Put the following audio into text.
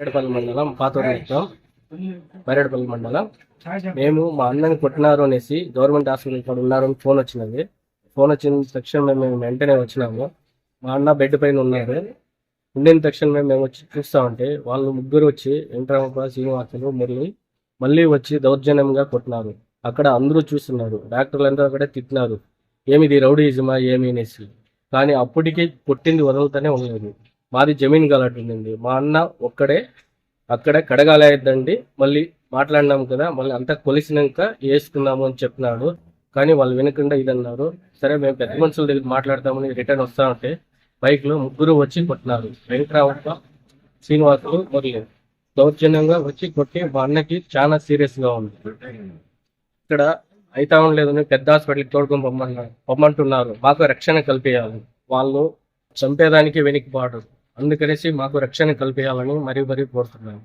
బైరెడ్పల్లి మండలం పాతూరు నిత్యం బైరెడ్పల్లి మండలం. మేము మా అన్నని కొట్టినారు అనేసి గవర్నమెంట్ హాస్పిటల్ ఇక్కడ ఉన్నారని ఫోన్ వచ్చినది. ఫోన్ వచ్చిన తక్షణ మేము వెంటనే వచ్చినాము. మా అన్న బెడ్ పైన ఉన్నారు. ఉండిన తక్షణ మేము వచ్చి చూస్తామంటే వాళ్ళు ముగ్గురు వచ్చి వెంకటరామప్ప, శ్రీనివాసులు, మురళి మళ్ళీ వచ్చి దౌర్జన్యంగా కొట్టినారు. అక్కడ అందరూ చూస్తున్నారు. డాక్టర్లు అందరూ అక్కడే తిట్టినారు, ఏమిది రౌడీజమా ఏమి అనేసి. కానీ అప్పటికి కొట్టింది వదలుతూనే ఉండలేదు. మాది జమీన్ గలాట్ ఉండింది. మా అన్న ఒక్కడే అక్కడ కడగాలేద్దండి, మళ్ళీ మాట్లాడినాము కదా, మళ్ళీ అంతా కొలిసినాక వేసుకున్నాము అని చెప్పినాడు. కానీ వాళ్ళు వినకుండా ఇదన్నారు. సరే మేము పెద్ద మనుషుల దగ్గర మాట్లాడతామని రిటర్న్ వస్తా ఉంటే బైక్లో ముగ్గురు వచ్చి కొట్టినారు. వెంకటరామప్ప, శ్రీనివాసులు, మురళి దౌర్జన్యంగా వచ్చి కొట్టి మా అన్నకి చాలా సీరియస్గా ఉంది. ఇక్కడ అయితా ఉండలేదని పెద్ద హాస్పిటల్కి తోడుకొని పొమ్మంటున్నారు. మాకు రక్షణ కల్పించాలి. వాళ్ళు చంపేదానికి వెనక్కిపోవడం, అందుకనేసి మాకు రక్షణ కల్పించాలని మరీ కోరుతున్నాను.